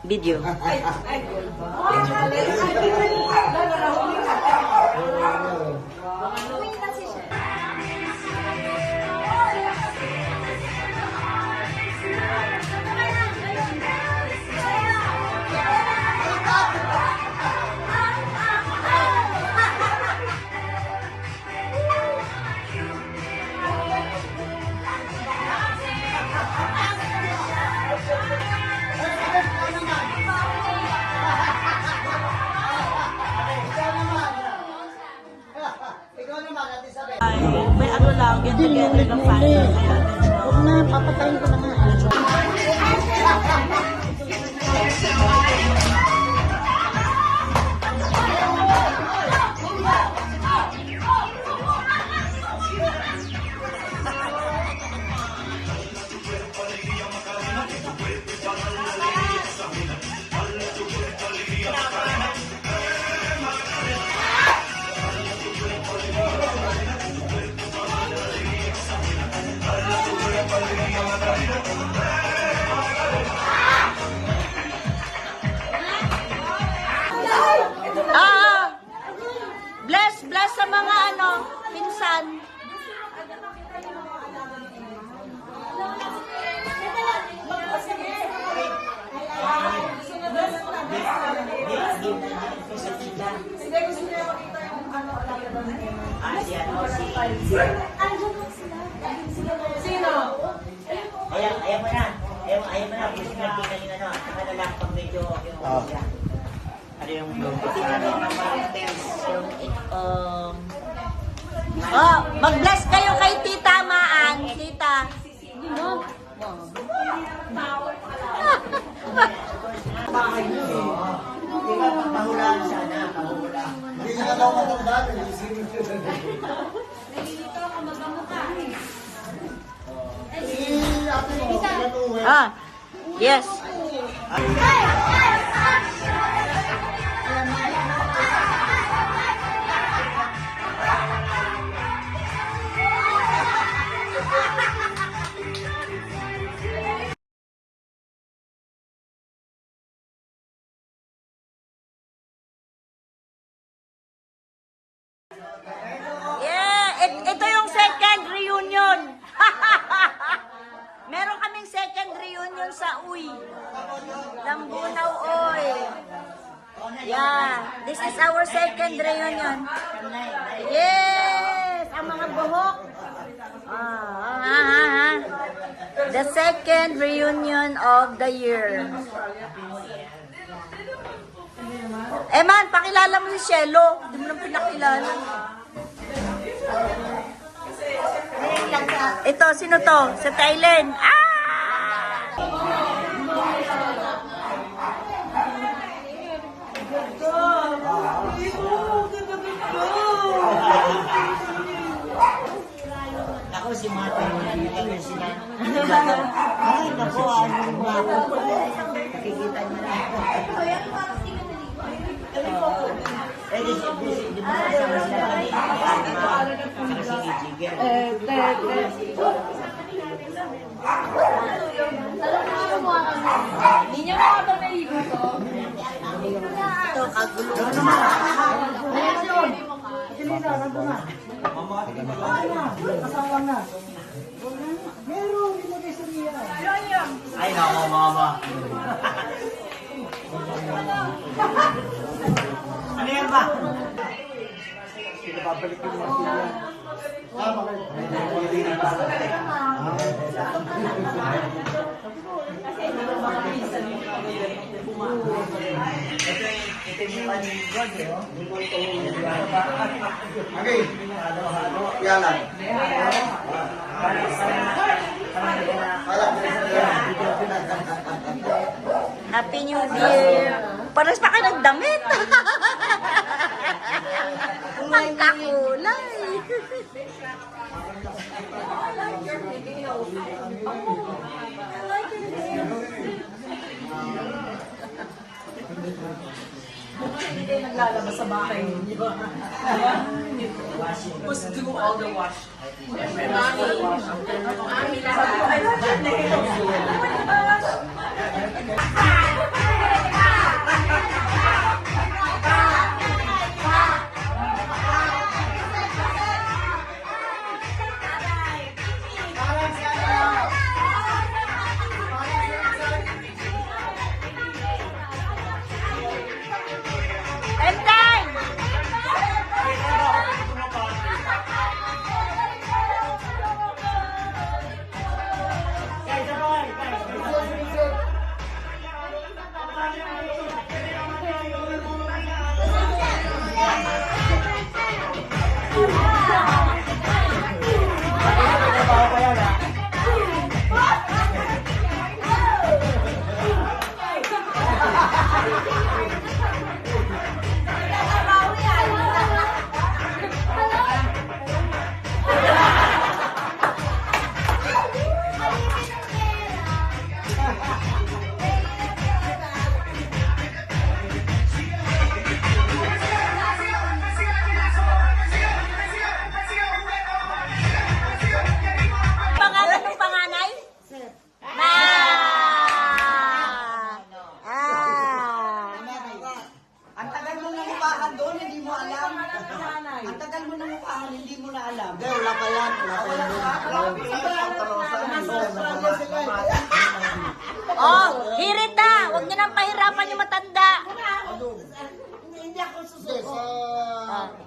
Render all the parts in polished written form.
Video. May ano lang, get together ng family. Huwag na, papatayin ko na nga. Bless sa mga ano, pinsan. Sino? Ayaw mo na. Ayaw mo na. Gusto na kita yung ano. Saka na lang pag medyo yung ano yung Mag-bless kayo kay Tita Maan. Tita. bahay mo eh. Di ba? Pahulaan sana. Pahulaan. Hindi nila daw matandaan. Nalilito ako magkamukha. Ate mo, ilan uwi? Yes. Ito yung second reunion. Meron kaming second reunion sa Uy. Lambunaw Oy. Yeah, this is our second reunion. Yes, ang mga buhok. The second reunion of the year. Man, pakilala mo si Shelo. Hindi mo nang pinakilala. Ito, sino to? Sa Thailand. Ako si Mata. Nagkakaroon sila. Ay, naku, anong mga nakikita niyo na. Di ba kasama sila kanina? Saka si Jigger. Hindi niya makapamaligo ko. Ito, kagulo. Ay, naku, mama. Ano yan ba? Babalik yung Marsilya. Bakit? Ito yung panigod eh. Okay. Yalan. Happy New Year. Paras pa kayo nagdamit. Magkakulay. Hindi kayo naglalabas sa bahay ninyo. Must do all the wash. Mami. Mami lahat. Sabi ko, I love you. Ang tagal mo na mukhaan, hindi mo na alam. Hindi, wala pa yan. Wala pa yan. Oh, Hirita, huwag niyo nang pahirapan yung matanda. Hindi ako Hindi, susuko. sa...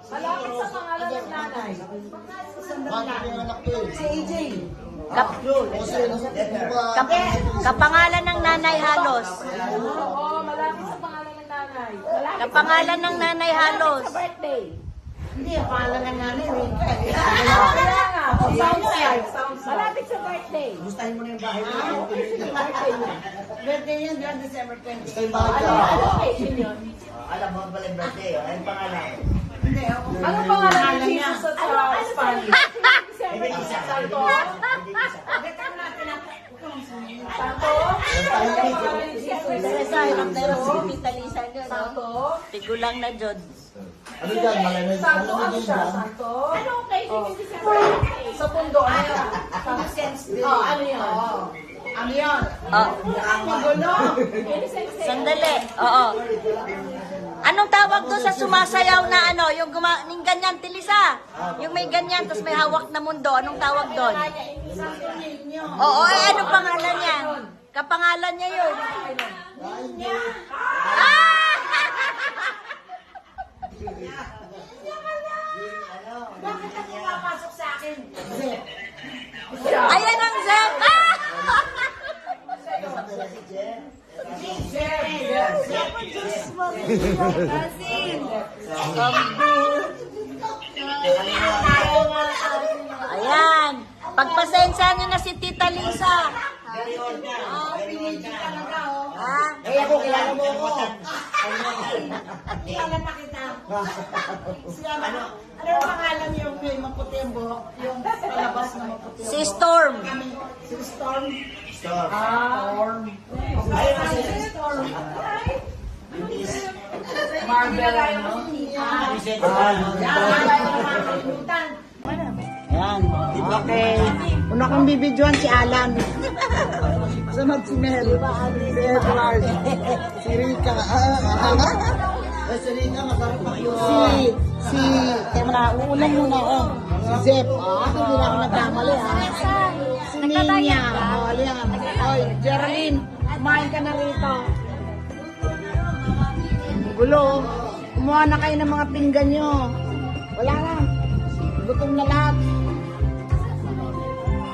Malapit sa pangalan ng nanay. Bakit yung anak ko eh? Si AJ. Kap- Kasi, kap- kapangalan ng nanay halos. Oo, malapit sa pangalan ng nanay. Malapit Kapangalan ng nanay halos. sa birthday. Hindi, ang pangalan ng nanay, Rika. Kaya nga, sound side. Malapit sa birthday. Gustahin mo na yung bahay mo. Birthday yun, yun, December 20. Ito yung bahay ka. Ano occasion yun? Alam mo pala yung birthday, ayun pangalan. Hindi, ako. Anong pangalan ng niya? Jesus sa Spanish? Hindi isa. Santo? Hindi isa. Santo? Ano pangalan ni Jesus? Teresa, hirap na hirap si Tita Lisa nyo, no? Santo? Tigulang na Jod. Ano dyan? Malamig. Santo ano Malamig siya? dyan. Santo? Ano occasion yung December 20? Sa pundo, ano yun? Oh, ano yun? Ano yun? Oh, Gulo. sandali. Oo. Anong tawag doon sa sumasayaw na ano, yung yung ganyan, Tilisa? Yung may ganyan, tapos may hawak na mundo. Anong tawag doon? Oo, anong pangalan niya? Kapangalan niya yun. Ah! Bakit ako papasok sa akin? Ayan ang Zep! Ah! Ayan. Pagpasensya niyo na si Tita Lisa. Ha? Eh ako, kilala mo ako. Kilala na kita. Ano ang pangalan yung may maputi ang buhok? Yung palabas na maputi ang Si Storm. Si Storm. Stop. Storm. Ayun na si Storm. Marvel, ano? Ayan. Okay. Una kong bibidyoan si Alan. Sunod si Mel. Si Edward. Si Rika. Si Rika, masarap pa yun. Kaya mo na, uulan muna ako. Si Zep. Ako hindi na ako nagkamali Si Ninya. Ayan. Oy, Geraldine. Kumain ka na rito. Gulo. Kumuha na kayo ng mga pinggan nyo. Wala na. Gutom na lahat.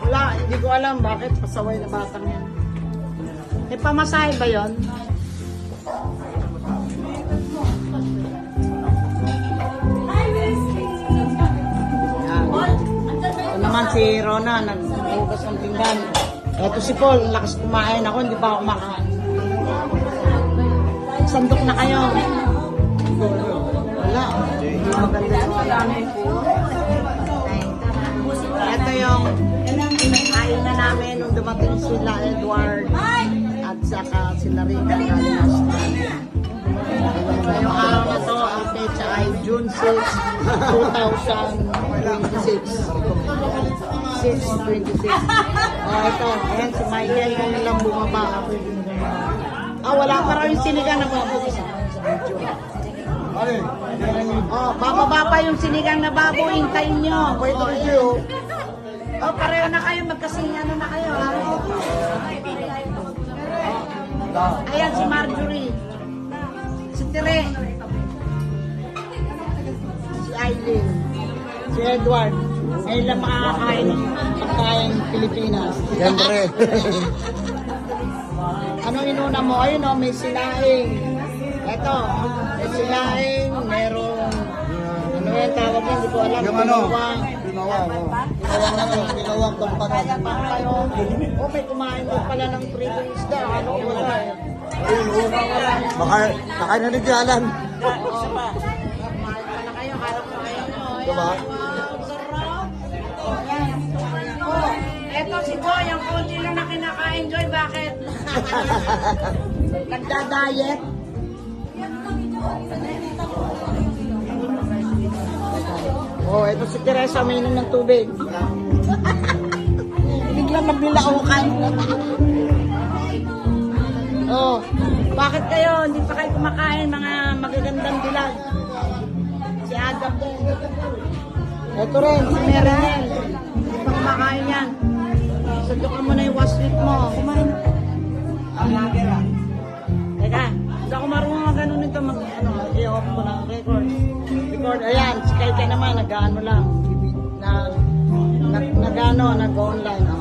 Wala, hindi ko alam bakit pasaway na batang yan. Eh, pamasahe ba yun? Yan. Ito naman si Rona, nagbukas ng pinggan. Ito si Paul, ang lakas kumain. Ako, hindi pa ako kumakain. Sandok na kayo. Wala. Hindi maganda yung ito yung kain na namin nung dumating sila Edward at saka sila Rika. Ngayong araw na to, ang pecha ay June 6, 2026. 6/26. Ito, ayan si Michael, yung lang bumaba. Wala pa raw yung sinigang na baboy sa video. Bababa pa yung sinigang na baboy, hintayin nyo. Wait, review. Pareho na kayo, magkasingano na kayo, ha? Ayan si Marjorie. Si Tere. Si Aileen. Si Edward. Ngayon lang makakakain ng pagkain Pilipinas. Siyempre. Anong inuna mo? Ayun o, may sinaing. Ito, may sinaing, merong, ano yung tawag yan, hindi ko alam. Yung ano? Ginawang. Ginawang kampanat. May kumain doon pala ng prito isda. Ano ko wala eh. Baka, nakain na rin si Alan. Kumain pala kayo, harap na kayo. Diba? Eto si Joy, ang konti lang na kinakain, Joy, bakit? Nagda-diet? Eto si Teresa, uminom ng tubig. Biglang maglilaukan. Bakit kayo? Hindi pa kayo kumakain, mga magagandang dilag. Si si Adam din. Ito rin, si Merenel. Hindi pa kumakain yan. Sundukan mo na yung waslit mo. Kumain. Teka, hindi ako marunong mag ano nito. I-off ko na record. Record, ayan, si Kai naman, nag-ano lang. Nag-online. Oh.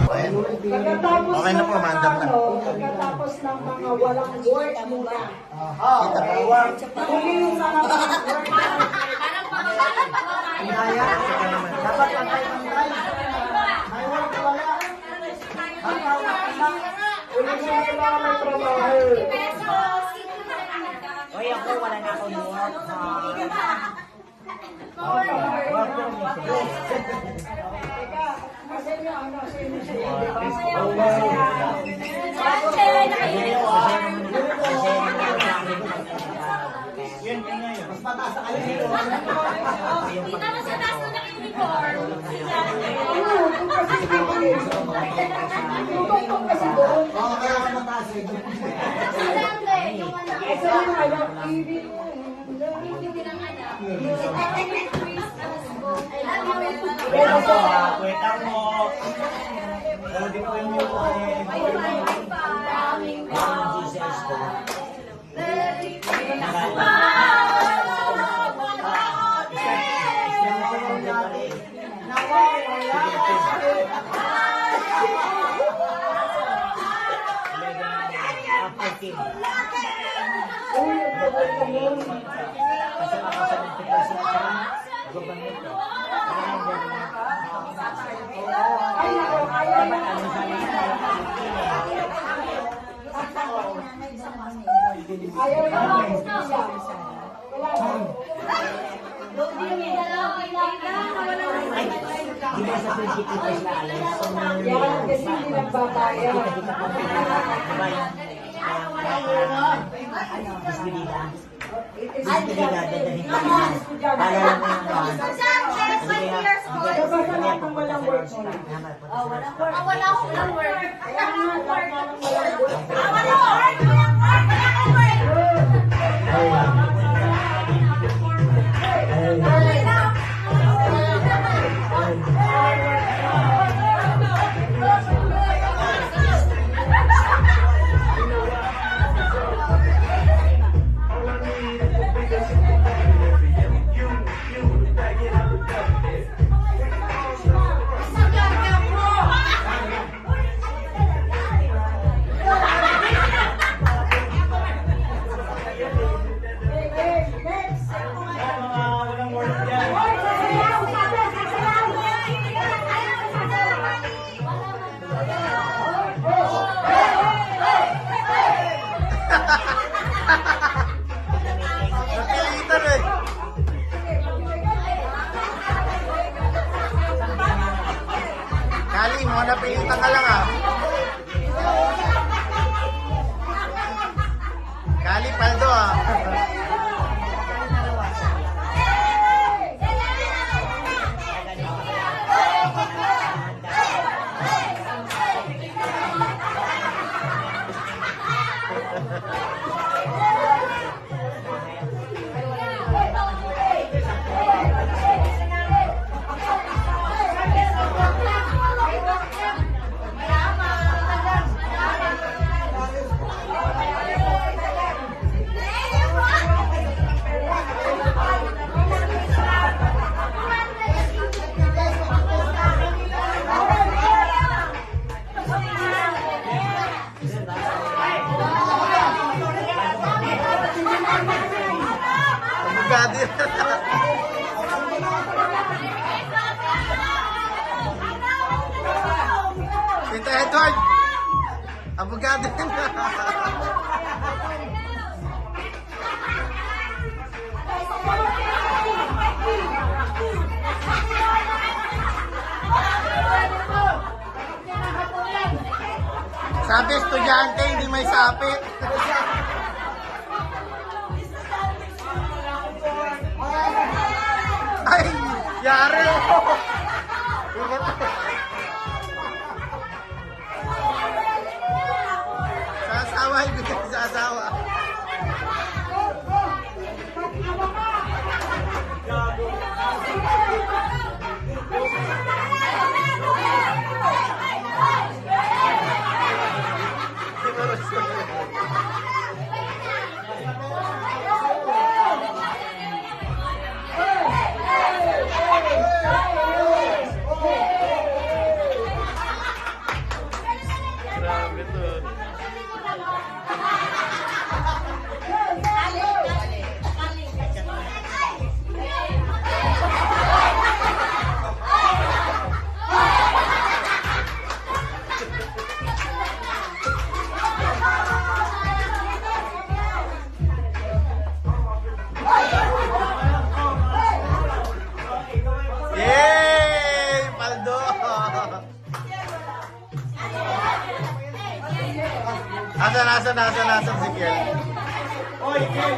Okay na po, mandam na. Pagkatapos ng mga walang work muna. Kita po. Huli yung mga walang work. Dapat ang kayo ng live. May work wala. Huli yung mga may trabaho. Oy, ako wala na akong work. Kasi hindi nagbabayad. Napilitan eh. Kali mo, napilitan ka lang ah. Kali, paldo ah. Abogado yun. Tito Edward, abogado yun. Sabi estudyante, hindi may sapit. Ay, yari ako. Sa asawa, ibigay sa asawa. nasa si Kiel. Oy, Kiel,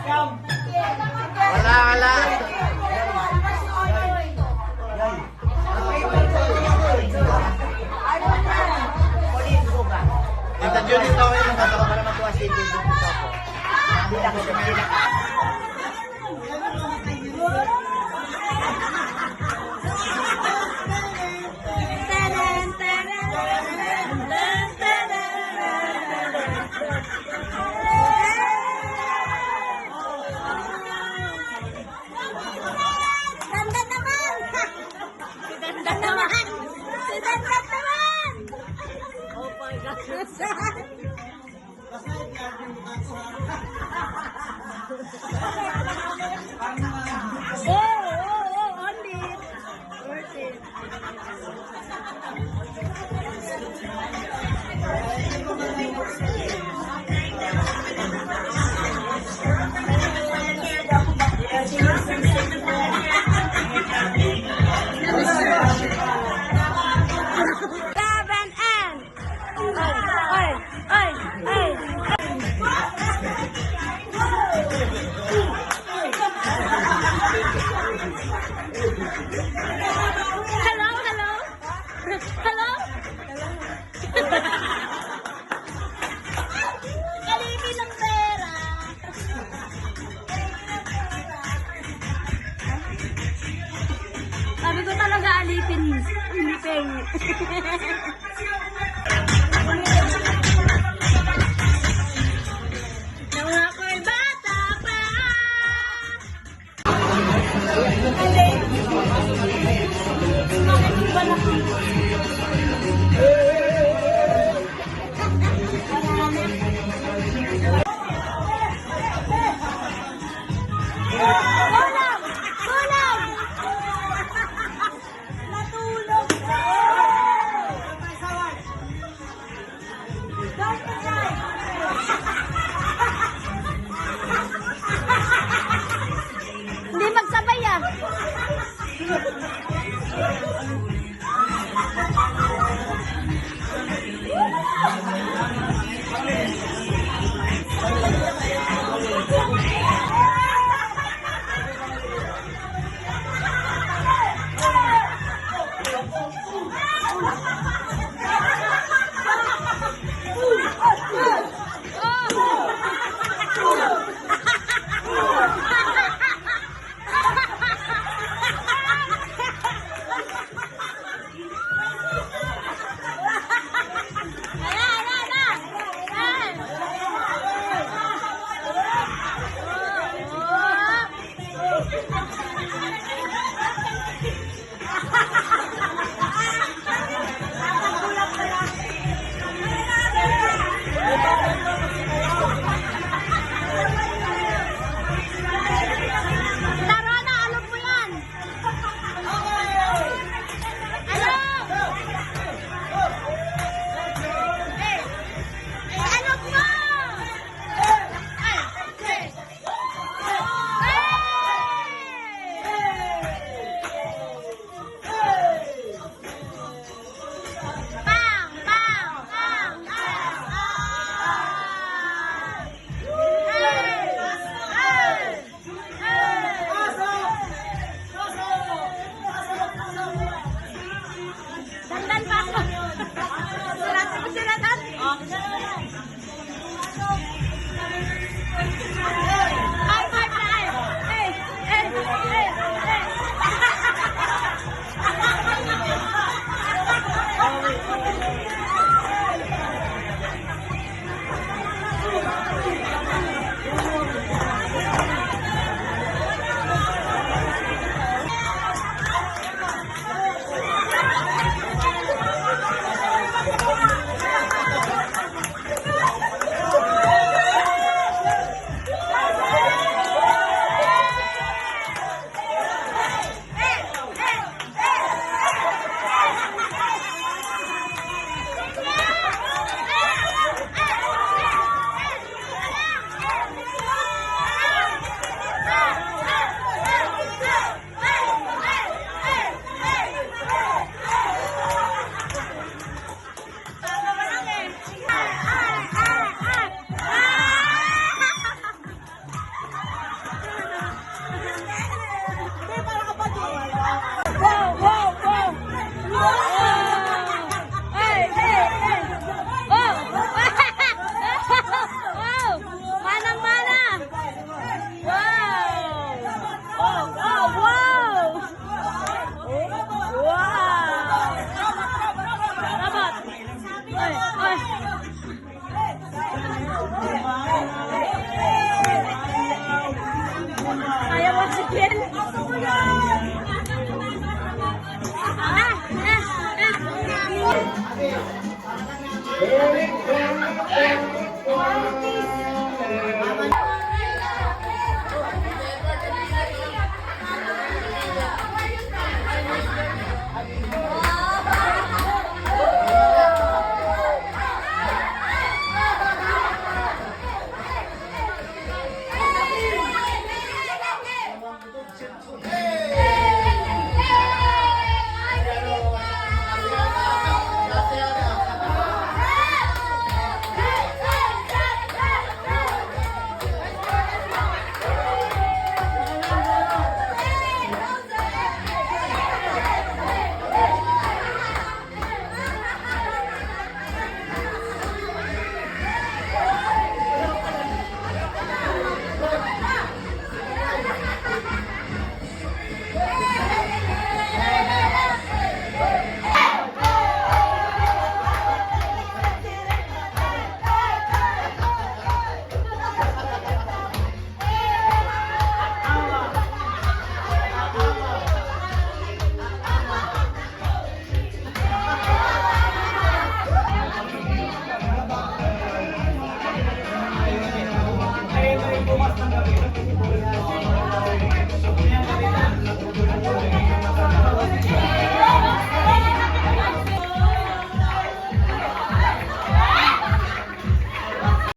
scam. Wala. Ito Jun, ito kayo ng katawa para matuwa si Kiel dito ako. Sabi ko talaga alipin, hindi pengi. Nung ako'y bata pa. Pero